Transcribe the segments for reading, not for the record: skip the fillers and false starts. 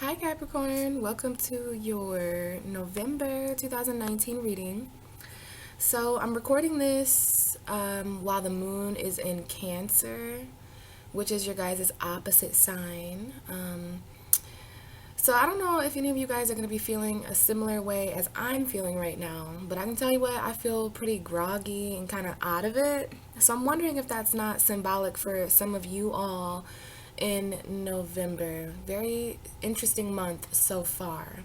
Hi Capricorn, welcome to your November 2019 reading. So I'm recording this while the moon is in Cancer, which is your guys' opposite sign. So I don't know if any of you guys are going to be feeling a similar way as I'm feeling right now, but I can tell you what, I feel pretty groggy and kind of out of it. So I'm wondering if that's not symbolic for some of you all in November. Very interesting month so far.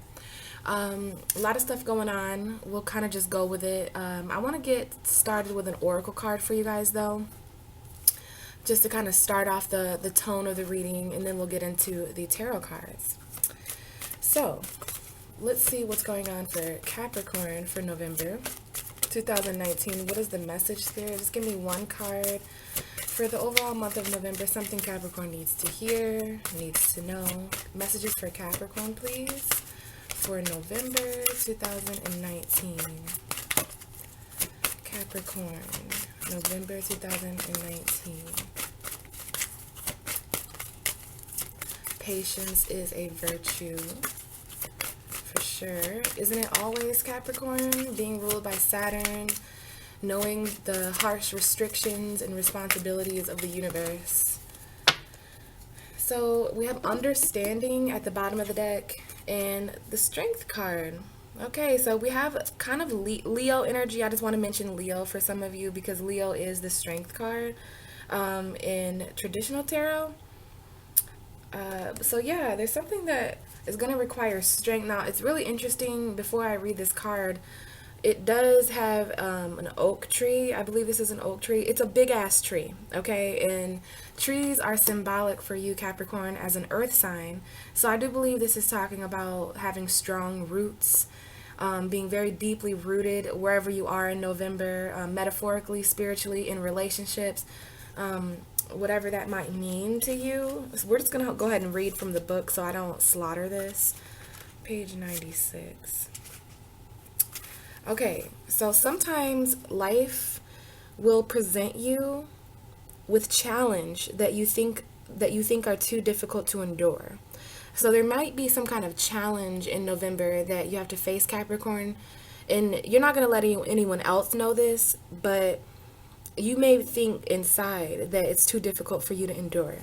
A lot of stuff going on. We'll kind of just go with it. I want to get started with an oracle card for you guys though, just to kind of start off the tone of the reading, and then we'll get into the tarot cards. So let's see what's going on for Capricorn for November 2019. What is the message, Spirit? Just give me one card for the overall month of November. Something Capricorn needs to hear, needs to know. Messages for Capricorn, please, for November 2019. Capricorn, November 2019. Patience is a virtue. For sure. Isn't it always, Capricorn? Being ruled by Saturn, knowing the harsh restrictions and responsibilities of the universe. So we have understanding at the bottom of the deck and the strength card. Okay, so we have kind of Leo energy. I just want to mention Leo for some of you because Leo is the strength card in traditional tarot. So yeah, there's something that is going to require strength. Now, it's really interesting. Before I read this card, it does have an oak tree. I believe this is an oak tree. It's a big ass tree, okay? And trees are symbolic for you, Capricorn, as an earth sign. So I do believe this is talking about having strong roots, being very deeply rooted wherever you are in November, metaphorically, spiritually, in relationships. Whatever that might mean to you. So we're just gonna go ahead and read from the book so I don't slaughter this. Page 96. Okay, so sometimes life will present you with challenge that you think are too difficult to endure. So there might be some kind of challenge in November that you have to face, Capricorn, and you're not going to let anyone else know this, but you may think inside that it's too difficult for you to endure.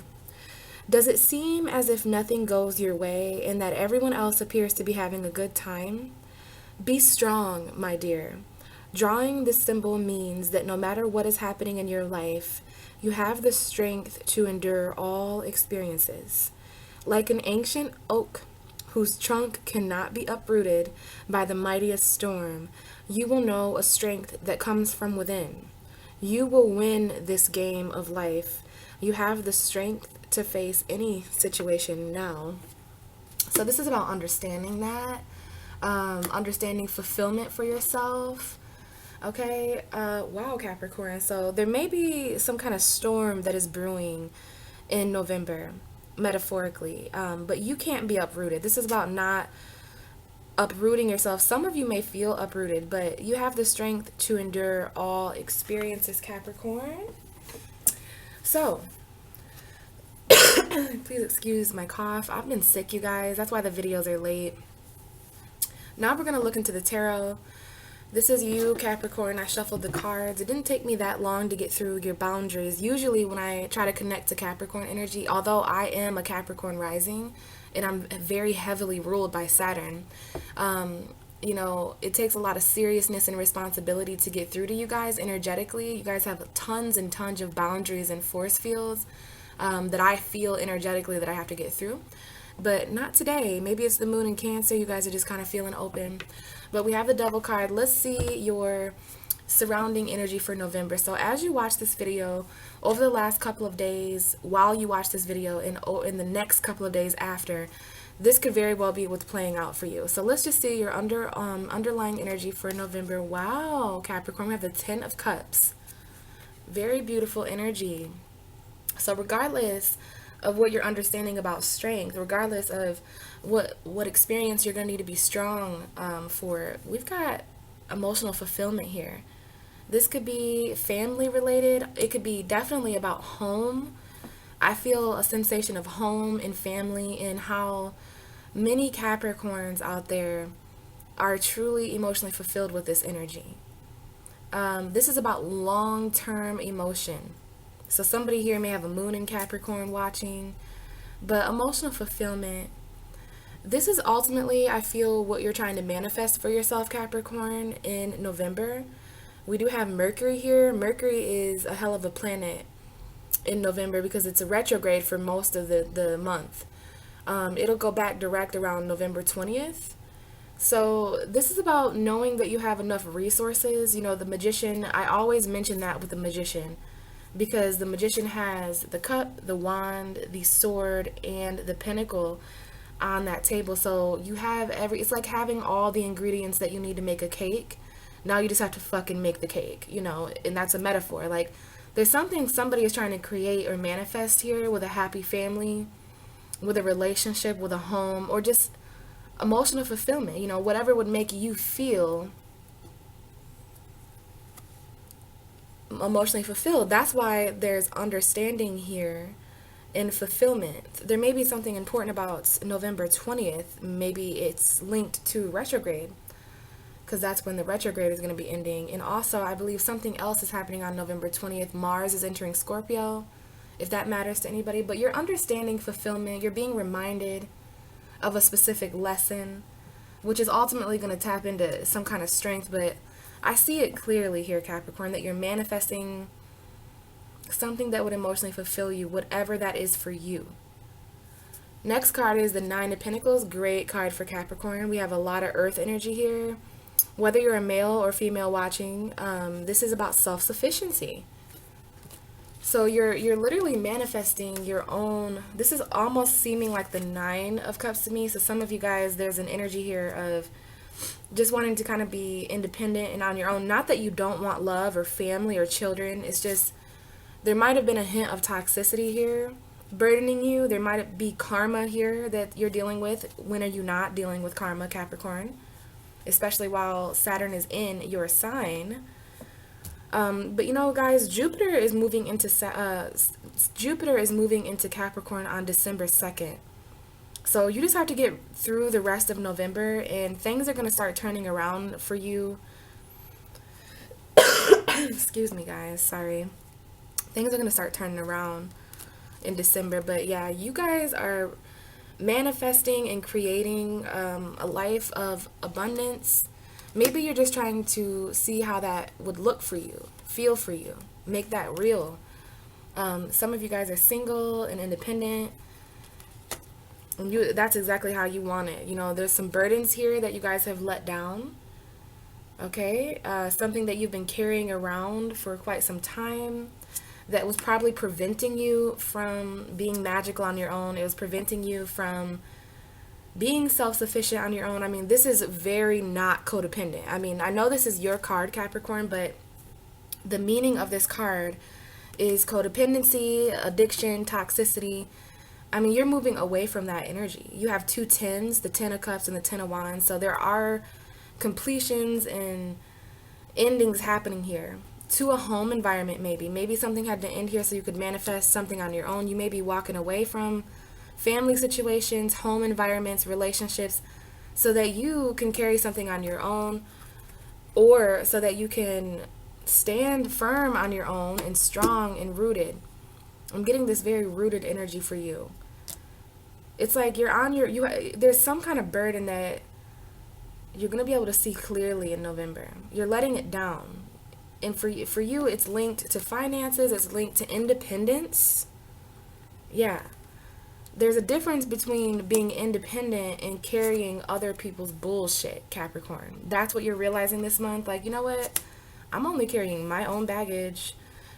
Does it seem as if nothing goes your way and that everyone else appears to be having a good time? Be strong, my dear. Drawing this symbol means that no matter what is happening in your life, you have the strength to endure all experiences. Like an ancient oak whose trunk cannot be uprooted by the mightiest storm, you will know a strength that comes from within. You will win this game of life. You have the strength to face any situation now. So this is about understanding that, understanding fulfillment for yourself. Okay, wow, Capricorn. So there may be some kind of storm that is brewing in November, metaphorically, but you can't be uprooted. This is about not uprooting yourself. Some of you may feel uprooted, but you have the strength to endure all experiences, Capricorn. So, please excuse my cough. I've been sick, you guys. That's why the videos are late. Now we're going to look into the tarot. This is you, Capricorn. I shuffled the cards. It didn't take me that long to get through your boundaries. Usually when I try to connect to Capricorn energy, although I am a Capricorn rising, and I'm very heavily ruled by Saturn, you know, it takes a lot of seriousness and responsibility to get through to you guys energetically. You guys have tons and tons of boundaries and force fields that I feel energetically that I have to get through. But not today. Maybe it's the moon in Cancer. You guys are just kind of feeling open. But we have the Devil card. Let's see your surrounding energy for November. So as you watch this video, over the last couple of days, while you watch this video, and in the next couple of days after, this could very well be what's playing out for you. So let's just see your underlying energy for November. Wow, Capricorn, we have the Ten of Cups. Very beautiful energy. So regardless of what you're understanding about strength, regardless of what experience you're going to need to be strong for, we've got emotional fulfillment here. This could be family related. It could be definitely about home. I feel a sensation of home and family and how many Capricorns out there are truly emotionally fulfilled with this energy. This is about long-term emotion. So somebody here may have a moon in Capricorn watching, but emotional fulfillment, this is ultimately, I feel, what you're trying to manifest for yourself, Capricorn, in November. We do have Mercury here. Mercury is a hell of a planet in November because it's a retrograde for most of the month. It'll go back direct around November 20th. So this is about knowing that you have enough resources. You know, the magician, I always mention that with the magician because the magician has the cup, the wand, the sword, and the pentacle on that table. So you have it's like having all the ingredients that you need to make a cake. Now you just have to fucking make the cake, you know, and that's a metaphor. Like, there's something somebody is trying to create or manifest here with a happy family, with a relationship, with a home, or just emotional fulfillment, you know, whatever would make you feel emotionally fulfilled. That's why there's understanding here and fulfillment. There may be something important about November 20th. Maybe it's linked to retrograde because that's when the retrograde is going to be ending. And also, I believe something else is happening on November 20th. Mars is entering Scorpio, if that matters to anybody. But you're understanding fulfillment. You're being reminded of a specific lesson, which is ultimately going to tap into some kind of strength. But I see it clearly here, Capricorn, that you're manifesting something that would emotionally fulfill you, whatever that is for you. Next card is the Nine of Pentacles. Great card for Capricorn. We have a lot of earth energy here. Whether you're a male or female watching, this is about self-sufficiency. So you're literally manifesting your own. This is almost seeming like the Nine of Cups to me. So some of you guys, there's an energy here of just wanting to kind of be independent and on your own. Not that you don't want love or family or children. It's just there might have been a hint of toxicity here burdening you. There might be karma here that you're dealing with. When are you not dealing with karma, Capricorn? Especially while Saturn is in your sign. But you know, guys, Jupiter is moving into Capricorn on December 2nd. So you just have to get through the rest of November and things are going to start turning around for you. Excuse me, guys. Sorry. Things are going to start turning around in December. But yeah, you guys are manifesting and creating a life of abundance. Maybe you're just trying to see how that would look for you, feel for you, make that real. Some of you guys are single and independent, and that's exactly how you want it. You know, there's some burdens here that you guys have let down. Okay, something that you've been carrying around for quite some time that was probably preventing you from being magical on your own. It was preventing you from being self-sufficient on your own. I mean, this is very not codependent. I mean, I know this is your card, Capricorn, but the meaning of this card is codependency, addiction, toxicity. I mean, you're moving away from that energy. You have two tens, the Ten of Cups and the Ten of Wands. So there are completions and endings happening here to a home environment. Maybe something had to end here so you could manifest something on your own. You may be walking away from family situations, home environments, relationships, so that you can carry something on your own, or so that you can stand firm on your own and strong and rooted. I'm getting this very rooted energy for you. It's like you're on there's some kind of burden that you're going to be able to see clearly in November. You're letting it down. And for you, it's linked to finances. It's linked to independence. Yeah. There's a difference between being independent and carrying other people's bullshit, Capricorn. That's what you're realizing this month. Like, you know what? I'm only carrying my own baggage.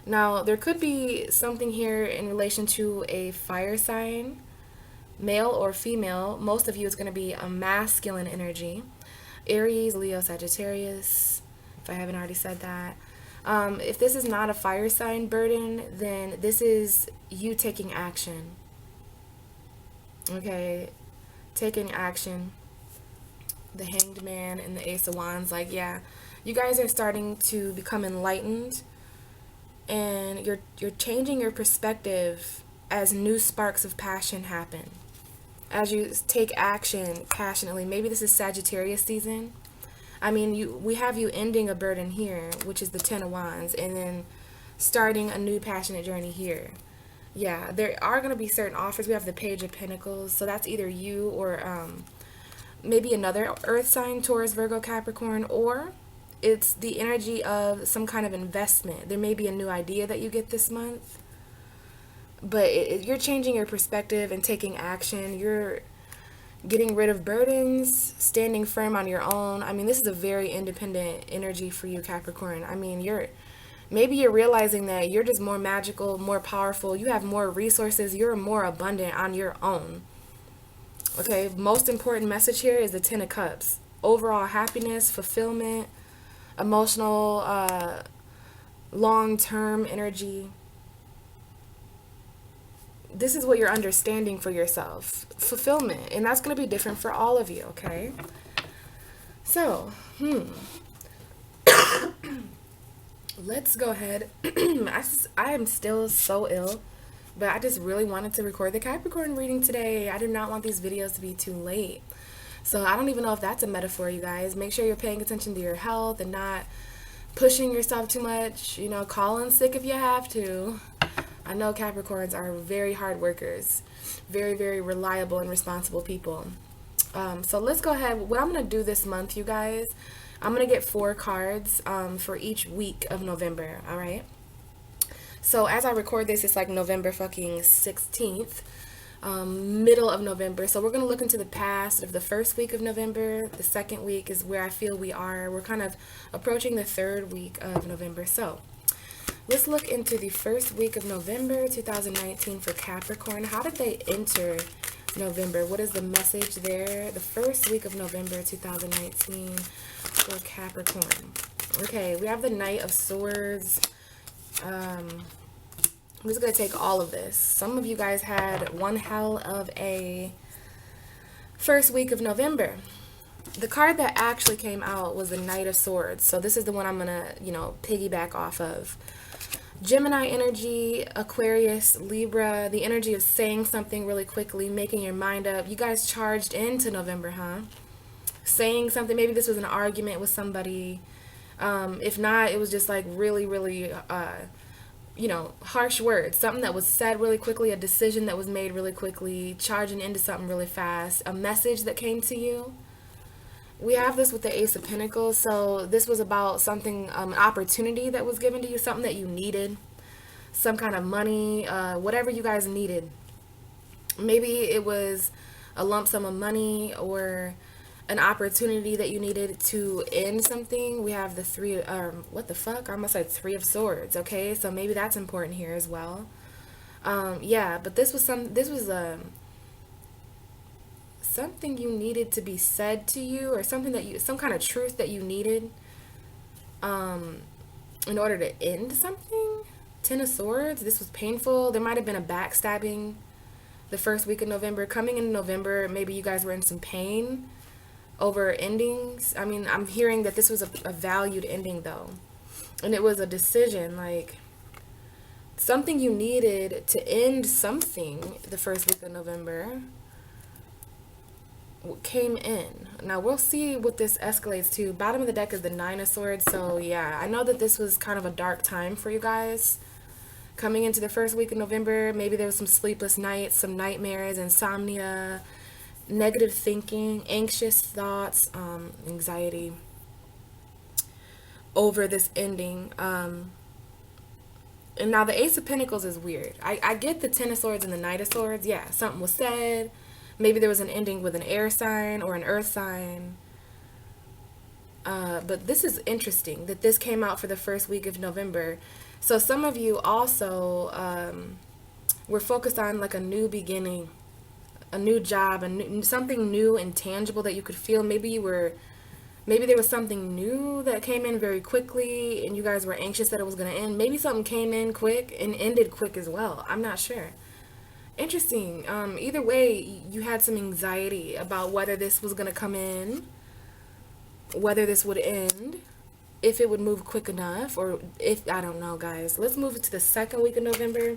Now, there could be something here in relation to a fire sign, male or female. Most of you, it's going to be a masculine energy. Aries, Leo, Sagittarius, if I haven't already said that. If this is not a fire sign burden, then this is you taking action. Okay, taking action. The Hanged Man and the Ace of Wands, like, yeah, you guys are starting to become enlightened, and you're changing your perspective as new sparks of passion happen. as you take action passionately. Maybe this is Sagittarius season. I mean, we have you ending a burden here, which is the Ten of Wands, and then starting a new passionate journey here. Yeah, there are going to be certain offers. We have the Page of Pentacles, so that's either you or maybe another earth sign, Taurus, Virgo, Capricorn, or it's the energy of some kind of investment. There may be a new idea that you get this month, but you're changing your perspective and taking action. You're getting rid of burdens, standing firm on your own. I mean, this is a very independent energy for you, Capricorn. I mean, maybe you're realizing that you're just more magical, more powerful. You have more resources. You're more abundant on your own. Okay, most important message here is the Ten of Cups. Overall happiness, fulfillment, emotional, long-term energy. This is what you're understanding for yourself. Fulfillment. And that's going to be different for all of you, okay? So, let's go ahead. I am still so ill, but I just really wanted to record the Capricorn reading today. I do not want these videos to be too late. So I don't even know if that's a metaphor, you guys. Make sure you're paying attention to your health and not pushing yourself too much. You know, call in sick if you have to. I know Capricorns are very hard workers, very, very reliable and responsible people. So let's go ahead. What I'm going to do this month, you guys, I'm going to get 4 cards for each week of November, all right? So as I record this, it's like November fucking 16th, middle of November. So we're going to look into the past of the first week of November. The second week is where I feel we are. We're kind of approaching the 3rd week of November. So let's look into the first week of November 2019 for Capricorn. How did they enter November? What is the message there? The first week of November 2019 for Capricorn. Okay, we have the Knight of Swords. I'm just going to take all of this. Some of you guys had one hell of a first week of November. The card that actually came out was the Knight of Swords. So this is the one I'm going to, piggyback off of. Gemini energy, Aquarius, Libra, the energy of saying something really quickly, making your mind up. You guys charged into November, huh? Saying something. Maybe this was an argument with somebody. If not, it was just like really, really, harsh words. Something that was said really quickly, a decision that was made really quickly, charging into something really fast, a message that came to you. We have this with the Ace of Pentacles, so this was about something, an opportunity that was given to you, something that you needed, some kind of money, whatever you guys needed. Maybe it was a lump sum of money or an opportunity that you needed to end something. We have the Three of Swords, okay? So maybe that's important here as well. But this was something you needed to be said to you, or some kind of truth that you needed in order to end something. 10 of Swords, this was painful. There might have been a backstabbing the first week of November. Coming into November, maybe you guys were in some pain over endings. I mean, I'm hearing that this was a valued ending though, and it was a decision, like something you needed to end something. The first week of November came in. Now we'll see what this escalates to. Bottom of the deck is the 9 of Swords. So yeah, I know that this was kind of a dark time for you guys coming into the first week of November. Maybe there was some sleepless nights, some nightmares, insomnia, negative thinking, anxious thoughts, anxiety over this ending. And now the Ace of Pentacles is weird. I get the 10 of Swords and the Knight of Swords. Yeah, something was said. Maybe there was an ending with an air sign or an earth sign. But this is interesting that this came out for the first week of November. So some of you also were focused on like a new beginning, a new job, something new and tangible that you could feel. Maybe there was something new that came in very quickly and you guys were anxious that it was going to end. Maybe something came in quick and ended quick as well. I'm not sure. Interesting. Either way, you had some anxiety about whether this was going to come in, whether this would end, if it would move quick enough, or if, I don't know, guys. Let's move to the second week of November.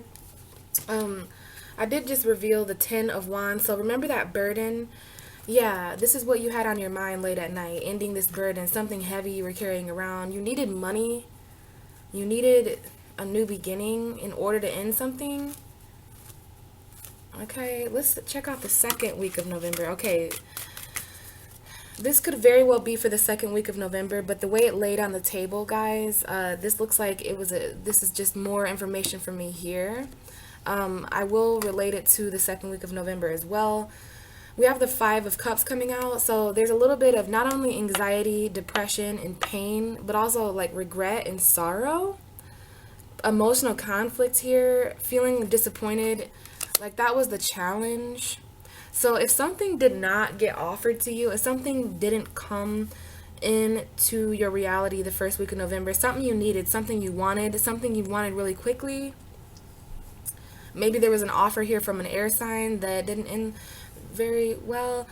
I did just reveal the 10 of Wands. So remember that burden? Yeah, this is what you had on your mind late at night, ending this burden, something heavy you were carrying around. You needed money. You needed a new beginning in order to end something. Okay, let's check out the second week of November. Okay, this could very well be for the second week of November, but the way it laid on the table, guys, this looks like this is just more information for me here. I will relate it to the second week of November as well. We have the Five of Cups coming out, so there's a little bit of not only anxiety, depression, and pain, but also like regret and sorrow, emotional conflict here, feeling disappointed. Like that was the challenge. So if something did not get offered to you, if something didn't come into your reality the first week of November, something you needed, something you wanted really quickly, maybe there was an offer here from an air sign that didn't end very well.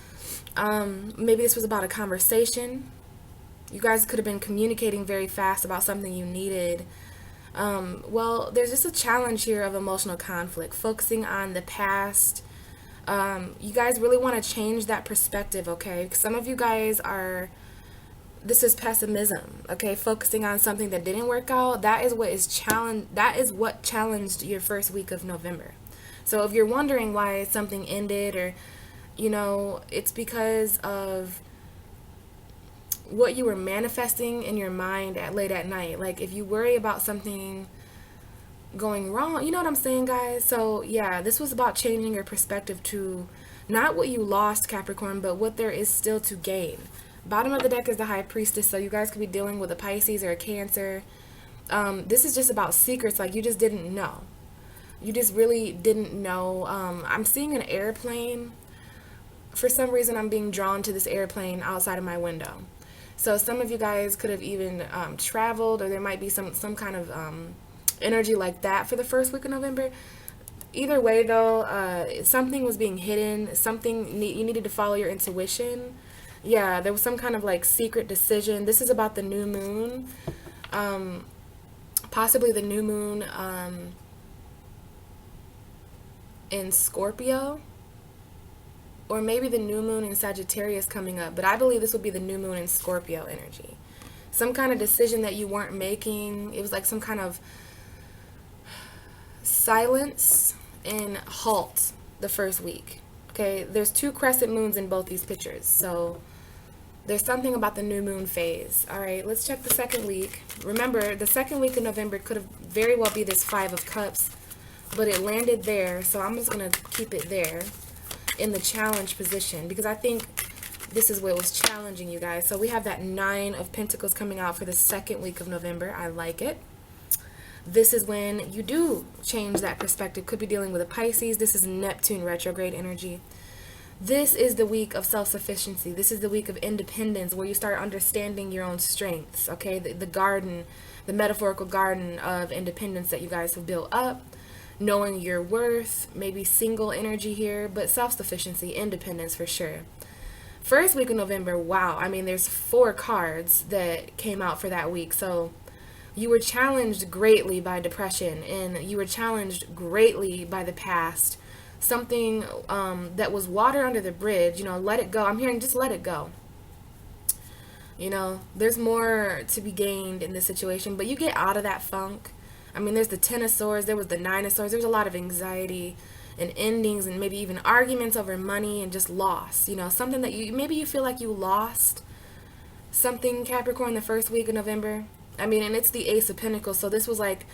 Maybe this was about a conversation. You guys could have been communicating very fast about something you needed. Well, there's just a challenge here of emotional conflict, focusing on the past. You guys really want to change that perspective, okay? Some of you guys this is pessimism, okay? Focusing on something that didn't work out. That is what challenged your first week of November. So if you're wondering why something ended, or it's because of what you were manifesting in your mind late at night. Like if you worry about something going wrong, you know what I'm saying, guys? So yeah, this was about changing your perspective to not what you lost, Capricorn, but what there is still to gain. Bottom of the deck is the High Priestess, so you guys could be dealing with a Pisces or a Cancer. This is just about secrets, like you just didn't know. You just really didn't know. I'm seeing an airplane. For some reason, I'm being drawn to this airplane outside of my window. So some of you guys could have even traveled, or there might be some kind of energy like that for the first week of November. Either way, though, something was being hidden. You needed to follow your intuition. Yeah, there was some kind of like secret decision. This is about the new moon. Possibly the new moon in Scorpio. Or maybe the new moon in Sagittarius coming up. But I believe this would be the new moon in Scorpio energy. Some kind of decision that you weren't making. It was like some kind of silence and halt the first week. Okay, there's 2 crescent moons in both these pictures. So there's something about the new moon phase. All right, let's check the second week. Remember, the second week of November could have very well be this Five of Cups. But it landed there. So I'm just going to keep it there in the challenge position, because I think this is what was challenging you guys. So we have that Nine of Pentacles coming out for the second week of November. I like it. This is when you do change that perspective. Could be dealing with a Pisces. This is Neptune retrograde energy. This is the week of self-sufficiency. This is the week of independence, where you start understanding your own strengths, okay? The garden, the metaphorical garden of independence that you guys have built up. Knowing your worth, maybe single energy here, but self-sufficiency, independence for sure. First week of November, wow. I mean, there's 4 cards that came out for that week. So you were challenged greatly by depression, and you were challenged greatly by the past. Something that was water under the bridge, let it go. I'm hearing just let it go. There's more to be gained in this situation, but you get out of that funk. I mean, there's the 10 of Swords, there was the 9 of Swords. There's a lot of anxiety and endings, and maybe even arguments over money and just loss. Something that maybe you feel like you lost something, Capricorn, the first week of November. I mean, and it's the Ace of Pentacles, so this was like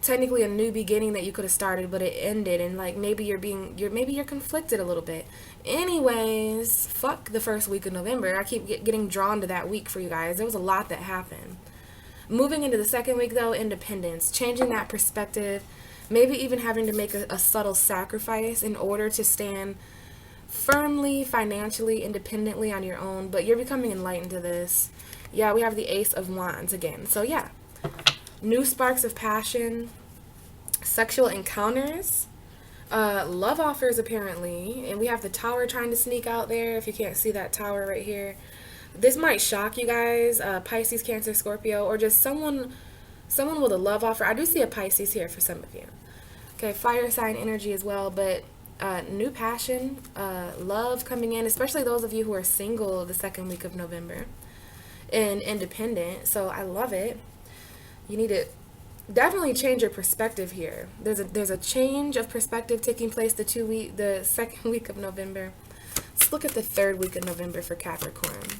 technically a new beginning that you could have started, but it ended, and like maybe you're conflicted a little bit. Anyways, fuck the first week of November. I keep getting drawn to that week for you guys. There was a lot that happened. Moving into the second week, though, independence, changing that perspective, maybe even having to make a subtle sacrifice in order to stand firmly, financially, independently on your own. But you're becoming enlightened to this. Yeah, we have the Ace of Wands again. So yeah, new sparks of passion, sexual encounters, love offers apparently, and we have the Tower trying to sneak out there. If you can't see that Tower right here. This might shock you guys, Pisces, Cancer, Scorpio, or just someone with a love offer. I do see a Pisces here for some of you. Okay, fire sign energy as well, but New passion, love coming in, especially those of you who are single the second week of November and independent. So I love it. You need to definitely change your perspective here. There's a change of perspective taking place the second week of November. Let's look at the third week of November for Capricorn.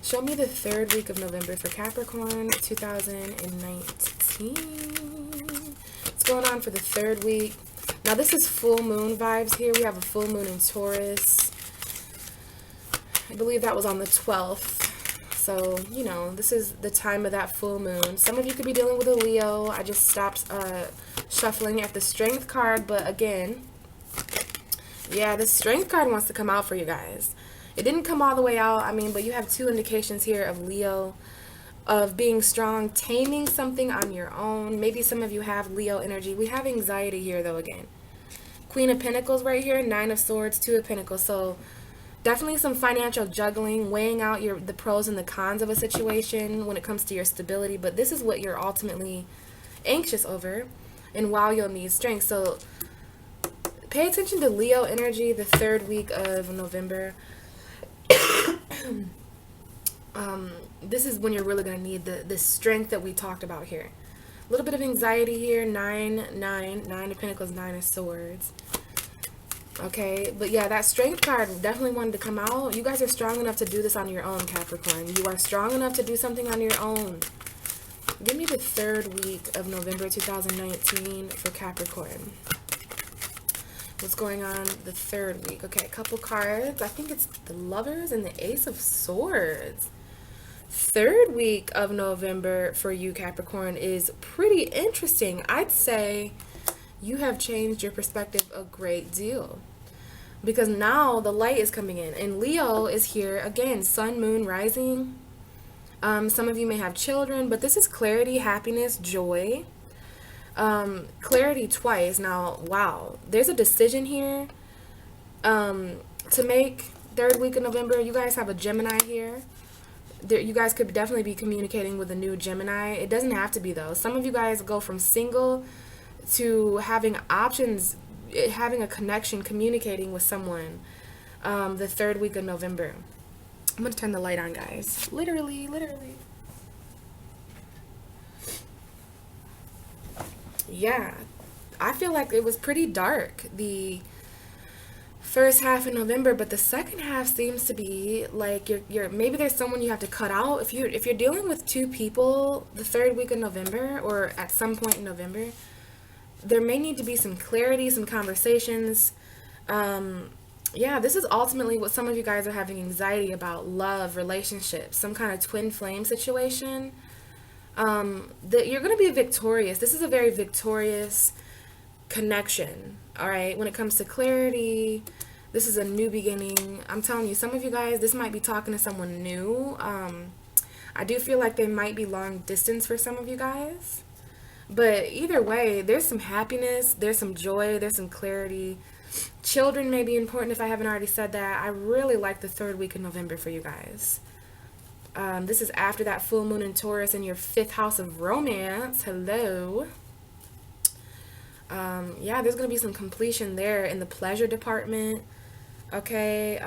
Show me the third week of November for Capricorn 2019. What's going on for the third week? Now this is full moon vibes here. We have a full moon in Taurus. I believe that was on the 12th. So, you know, this is the time of that full moon. Some of you could be dealing with a Leo. I just stopped shuffling at the Strength card. But again, yeah, the Strength card wants to come out for you guys. It didn't come all the way out. I mean, but you have two indications here of Leo, of being strong, taming something on your own. Maybe some of you have Leo energy. We have anxiety here, though, again. Queen of Pentacles right here, Nine of Swords, Two of Pentacles. So definitely some financial juggling, weighing out the pros and the cons of a situation when it comes to your stability. But this is what you're ultimately anxious over, and while you'll need strength. So pay attention to Leo energy the third week of November. This is when you're really going to need the strength that we talked about here. A little bit of anxiety here. Nine of Pentacles, Nine of Swords. Okay, but yeah, that Strength card definitely wanted to come out. You guys are strong enough to do this on your own, Capricorn. You are strong enough to do something on your own. Give me the third week of November 2019 for Capricorn. What's going on the third week? Okay, a couple cards. I think it's the Lovers and the Ace of Swords. Third week of November for you, Capricorn, is pretty interesting. I'd say you have changed your perspective a great deal, because now the light is coming in, and Leo is here again. Sun, moon, rising. Some of you may have children, but this is clarity, happiness, joy. Clarity twice. Now, wow, there's a decision here to make. Third week of November, you guys have a Gemini here. You guys could definitely be communicating with a new Gemini. It doesn't have to be, though. Some of you guys go from single to having options, having a connection, communicating with someone the third week of November. I'm going to turn the light on, guys. Literally. Yeah, I feel like it was pretty dark the first half of November, but the second half seems to be like you're maybe there's someone you have to cut out. If you're dealing with two people the third week of November, or at some point in November, there may need to be some clarity, some conversations. Yeah, this is ultimately what some of you guys are having anxiety about: love, relationships, some kind of twin flame situation. That you're going to be victorious. This is a very victorious connection. All right, when it comes to clarity, this is a new beginning. I'm telling you, some of you guys, this might be talking to someone new. I do feel like they might be long distance for some of you guys, but either way, there's some happiness, there's some joy, there's some clarity. Children may be important if I haven't already said that. I really like the third week of November for you guys. This is after that full moon in Taurus in your 5th house of romance. Hello. Yeah, there's going to be some completion there in the pleasure department. Okay.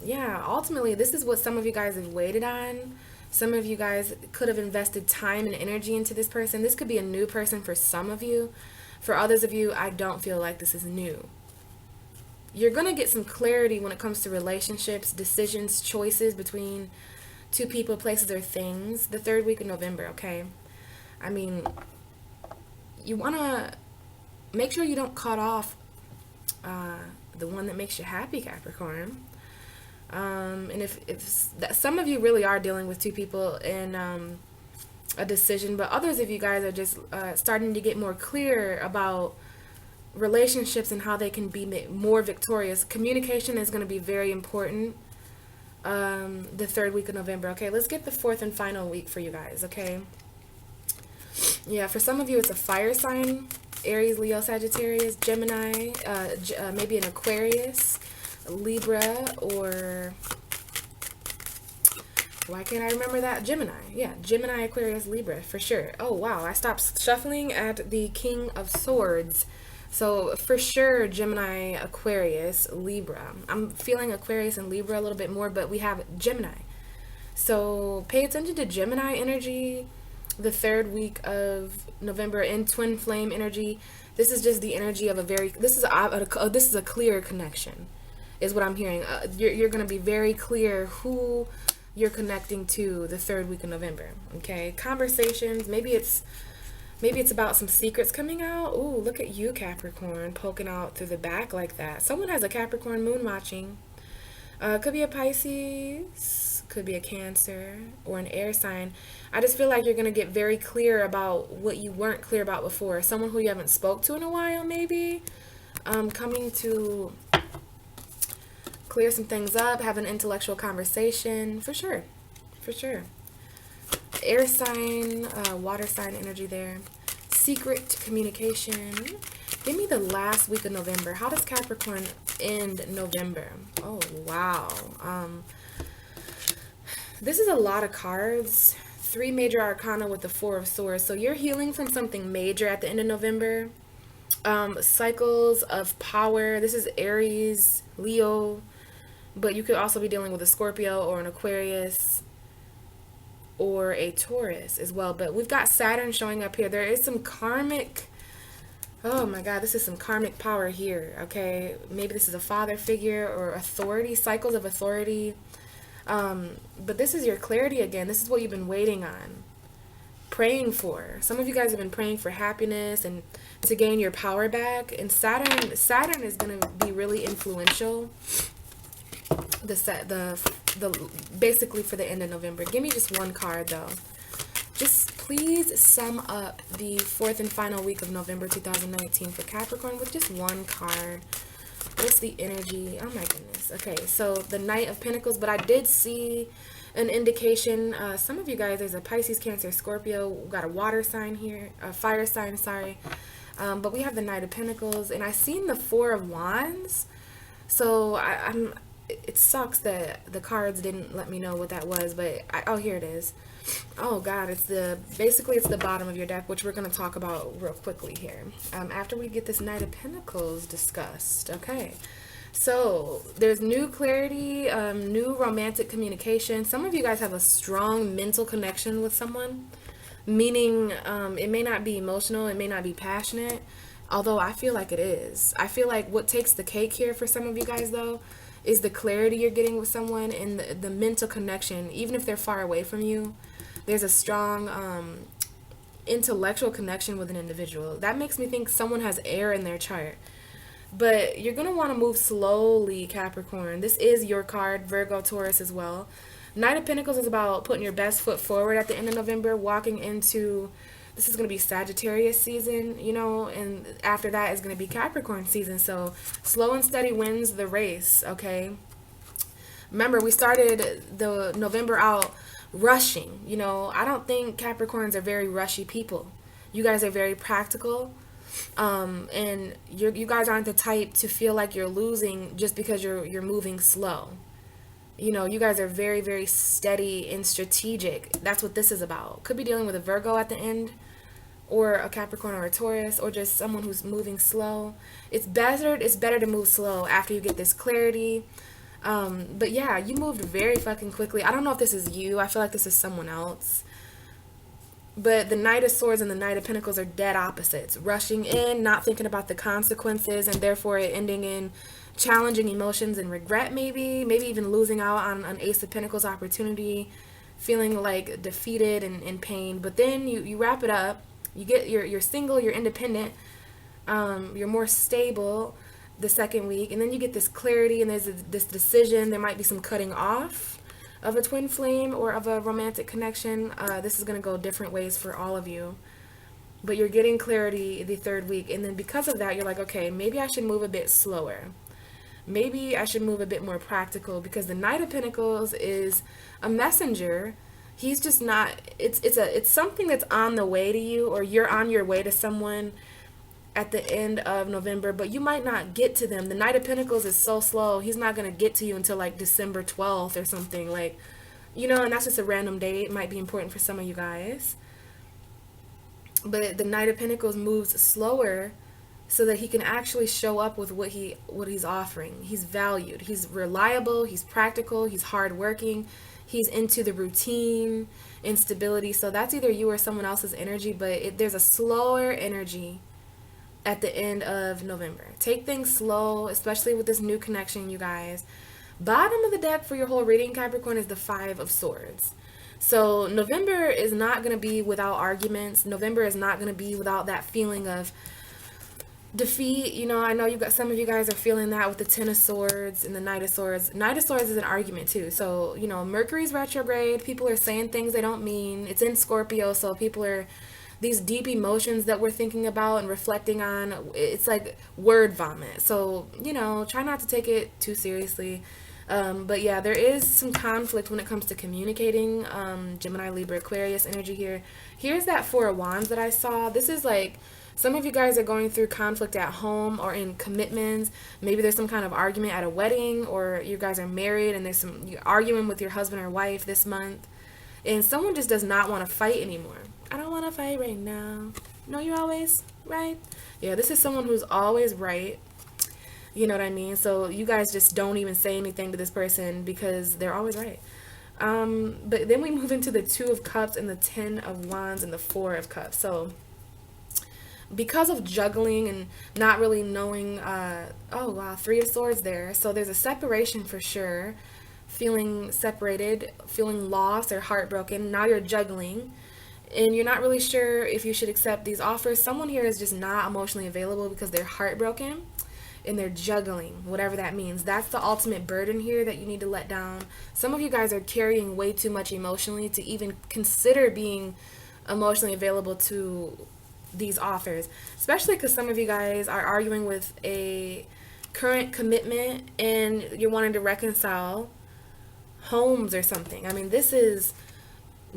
Yeah, ultimately, this is what some of you guys have waited on. Some of you guys could have invested time and energy into this person. This could be a new person for some of you. For others of you, I don't feel like this is new. You're going to get some clarity when it comes to relationships, decisions, choices between two people, places, or things the third week of November, okay? I mean, you want to make sure you don't cut off the one that makes you happy, Capricorn. And if some of you really are dealing with two people in a decision, but others of you guys are just starting to get more clear about relationships and how they can be more victorious. Communication is going to be very important the third week of November. Okay, let's get the 4th and final week for you guys. Okay, yeah, for some of you it's a fire sign: Aries, Leo, Sagittarius, Gemini, maybe an Aquarius, Libra, or why can't I remember that? Gemini. Yeah, Gemini, Aquarius, Libra for sure. Oh wow, I stopped shuffling at the King of Swords So for sure, Gemini, Aquarius, Libra. I'm feeling Aquarius and Libra a little bit more, but we have Gemini. So pay attention to Gemini energy, the third week of November, and twin flame energy. This is just the energy of this is a clear connection, is what I'm hearing. You're going to be very clear who you're connecting to the third week of November. Okay, conversations. Maybe it's about some secrets coming out. Ooh, look at you, Capricorn, poking out through the back like that. Someone has a Capricorn moon watching. Could be a Pisces, could be a Cancer, or an air sign. I just feel like you're going to get very clear about what you weren't clear about before. Someone who you haven't spoke to in a while, maybe. Coming to clear some things up, have an intellectual conversation. For sure. For sure. Air sign, water sign energy there. Secret communication. Give me the last week of November. How does Capricorn end November? Oh, wow. This is a lot of cards. 3 major arcana with the 4 of swords. So you're healing from something major at the end of November. Cycles of power. This is Aries, Leo. But you could also be dealing with a Scorpio or an Aquarius or a Taurus as well. But we've got Saturn showing up here. There is some karmic, oh my God, this is some karmic power here, okay? Maybe this is a father figure or authority, cycles of authority. But this is your clarity again. This is what you've been waiting on, praying for. Some of you guys have been praying for happiness and to gain your power back. And Saturn is going to be really influential. Basically for the end of November. Give me just one card though. Just please sum up the 4th and final week of November 2019 for Capricorn with just one card. What's the energy? Oh my goodness. Okay, so the Knight of Pentacles, but I did see an indication. Some of you guys, there's a Pisces, Cancer, Scorpio. We've got a water sign here, a fire sign, sorry. But we have the Knight of Pentacles, and I seen the 4 of Wands. So it sucks that the cards didn't let me know what that was, but oh, here it is. Oh God, basically it's the bottom of your deck, which we're going to talk about real quickly here after we get this Knight of Pentacles discussed. Okay, so there's new clarity, new romantic communication. Some of you guys have a strong mental connection with someone, meaning it may not be emotional, it may not be passionate, although I feel like it is. I feel like what takes the cake here for some of you guys though is the clarity you're getting with someone and the mental connection. Even if they're far away from you, there's a strong intellectual connection with an individual. That makes me think someone has air in their chart. But you're going to want to move slowly, Capricorn. This is your card, Virgo, Taurus as well. Knight of Pentacles is about putting your best foot forward at the end of November, walking into, this is going to be Sagittarius season, you know, and after that is going to be Capricorn season. So slow and steady wins the race, okay? Remember, we started the November out rushing, you know. I don't think Capricorns are very rushy people. You guys are very practical, and you guys aren't the type to feel like you're losing just because you're moving slow. You know, you guys are very, very steady and strategic. That's what this is about. Could be dealing with a Virgo at the end, or a Capricorn or a Taurus, or just someone who's moving slow. It's better to move slow after you get this clarity. But yeah, you moved very fucking quickly. I don't know if this is you. I feel like this is someone else. But the Knight of Swords and the Knight of Pentacles are dead opposites. Rushing in, not thinking about the consequences, and therefore it ending in challenging emotions and regret, maybe even losing out on an Ace of Pentacles opportunity, feeling like defeated and in pain. But then you wrap it up. You get you're single, you're independent, you're more stable the second week, and then you get this clarity, and there's this decision. There might be some cutting off of a twin flame or of a romantic connection. This is going to go different ways for all of you, but you're getting clarity the third week, and then because of that, you're like, okay, maybe I should move a bit slower. Maybe I should move a bit more practical, because the Knight of Pentacles is a messenger. He's just not, it's something that's on the way to you, or you're on your way to someone at the end of November, but you might not get to them. The Knight of Pentacles is so slow. He's not going to get to you until like December 12th or something, like, you know, and that's just a random date. It might be important for some of you guys. But the Knight of Pentacles moves slower so that he can actually show up with what he's offering. He's valued. He's reliable. He's practical. He's hardworking. He's into the routine and stability. So that's either you or someone else's energy, but there's a slower energy at the end of November. Take things slow, especially with this new connection, you guys. Bottom of the deck for your whole reading, Capricorn, is the Five of Swords. So November is not going to be without arguments. November is not going to be without that feeling of defeat. You know, I know some of you guys are feeling that with the Ten of Swords and the Knight of Swords. Knight of Swords is an argument too. So, you know, Mercury's retrograde. People are saying things they don't mean. It's in Scorpio, so people are, these deep emotions that we're thinking about and reflecting on, it's like word vomit. So, you know, try not to take it too seriously. But yeah, there is some conflict when it comes to communicating. Gemini, Libra, Aquarius energy here. Here's that Four of Wands that I saw. This is like, some of you guys are going through conflict at home or in commitments. Maybe there's some kind of argument at a wedding, or you guys are married and there's some arguing with your husband or wife this month. And someone just does not want to fight anymore. I don't want to fight right now. No, you're always right. Yeah, this is someone who's always right. You know what I mean? So you guys just don't even say anything to this person because they're always right. But then we move into the Two of Cups and the Ten of Wands and the Four of Cups. So because of juggling and not really knowing, oh wow, Three of Swords there. So there's a separation for sure. Feeling separated, feeling lost or heartbroken. Now you're juggling and you're not really sure if you should accept these offers. Someone here is just not emotionally available because they're heartbroken and they're juggling, whatever that means. That's the ultimate burden here that you need to let down. Some of you guys are carrying way too much emotionally to even consider being emotionally available to these offers, especially because some of you guys are arguing with a current commitment and you're wanting to reconcile homes or something. I mean, this is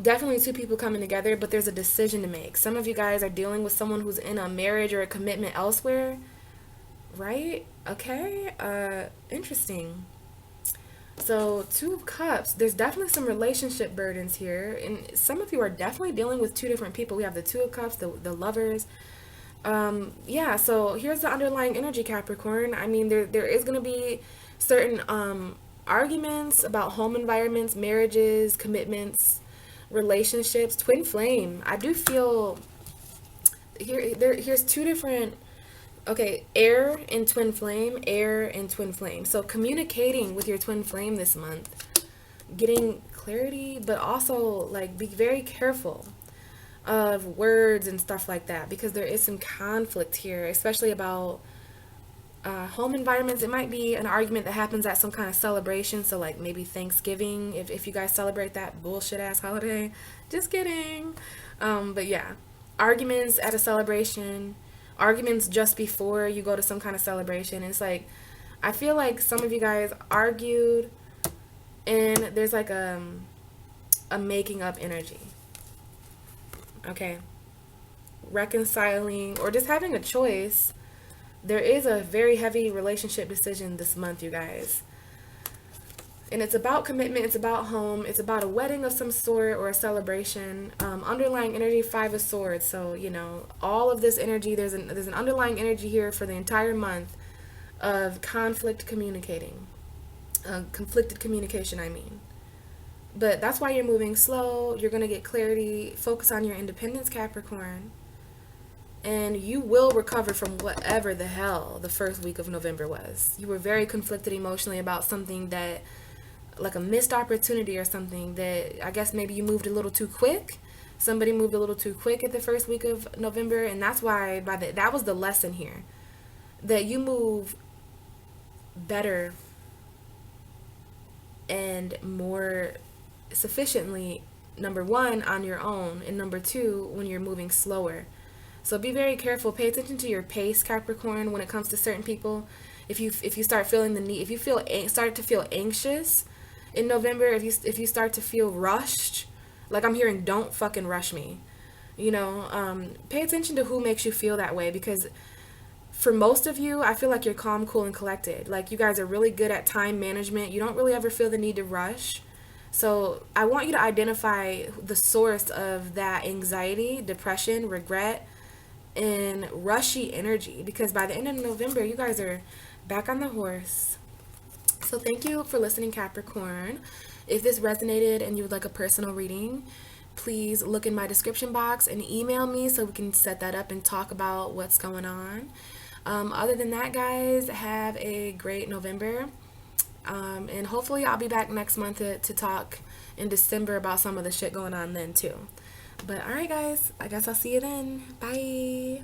definitely two people coming together, but there's a decision to make. Some of you guys are dealing with someone who's in a marriage or a commitment elsewhere, right? Okay, interesting. So Two of Cups, there's definitely some relationship burdens here, and some of you are definitely dealing with two different people. We have the Two of Cups, the lovers. Yeah, so here's the underlying energy, Capricorn. I mean, there is going to be certain arguments about home environments, marriages, commitments, relationships. Twin flame, I do feel here's two different, okay, air and twin flame, air and twin flame. So communicating with your twin flame this month, getting clarity, but also like be very careful of words and stuff like that, because there is some conflict here, especially about home environments. It might be an argument that happens at some kind of celebration. So like maybe Thanksgiving, if you guys celebrate that bullshit ass holiday. Just kidding. But yeah, arguments at a celebration, arguments just before you go to some kind of celebration. It's like, I feel like some of you guys argued and there's like a making up energy. Okay. Reconciling or just having a choice. There is a very heavy relationship decision this month, you guys. And it's about commitment, it's about home, it's about a wedding of some sort or a celebration. Underlying energy, Five of Swords. So, you know, all of this energy, there's an underlying energy here for the entire month of conflicted communication, I mean. But that's why you're moving slow. You're going to get clarity. Focus on your independence, Capricorn. And you will recover from whatever the hell the first week of November was. You were very conflicted emotionally about something that, like a missed opportunity or something that I guess maybe you moved a little too quick. Somebody moved a little too quick at the first week of November. And that's why that was the lesson here. That you move better and more sufficiently, number one, on your own. And number two, when you're moving slower. So be very careful. Pay attention to your pace, Capricorn, when it comes to certain people. If you start feeling the need, if you start to feel anxious in November, if you start to feel rushed, like I'm hearing, don't fucking rush me. You know, pay attention to who makes you feel that way, because for most of you, I feel like you're calm, cool, and collected. Like you guys are really good at time management. You don't really ever feel the need to rush. So I want you to identify the source of that anxiety, depression, regret, and rushy energy, because by the end of November, you guys are back on the horse. So thank you for listening, Capricorn. If this resonated and you would like a personal reading, please look in my description box and email me so we can set that up and talk about what's going on. Other than that, guys, have a great November. And hopefully I'll be back next month to talk in December about some of the shit going on then too. But alright, guys, I guess I'll see you then. Bye.